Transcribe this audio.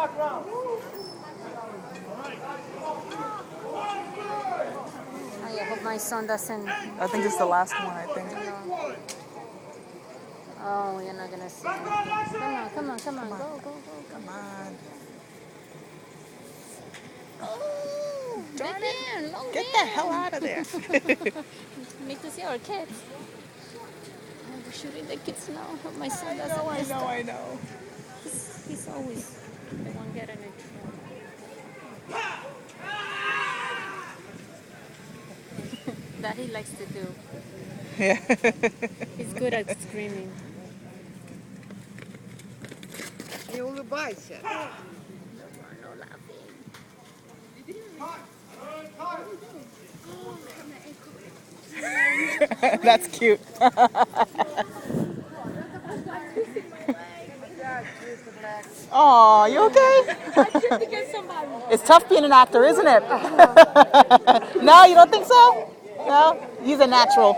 I hope my son doesn't. I think it's the last one, I think. Oh, you're not gonna see. Come on, come on, come on, go, go, go. Come on. Oh, Darn big it. hand, long Get the hell out of there. Make to see our kids. Oh, we're shooting the kids now. Hope my son I doesn't know, I miss know, them. I know. He's always the one getting in trouble. That he likes to do. Yeah. He's good at screaming. Не улыбайся. No laughing. That's cute. Oh, you okay? It's tough being an actor, isn't it? No, you don't think so? No? He's a natural.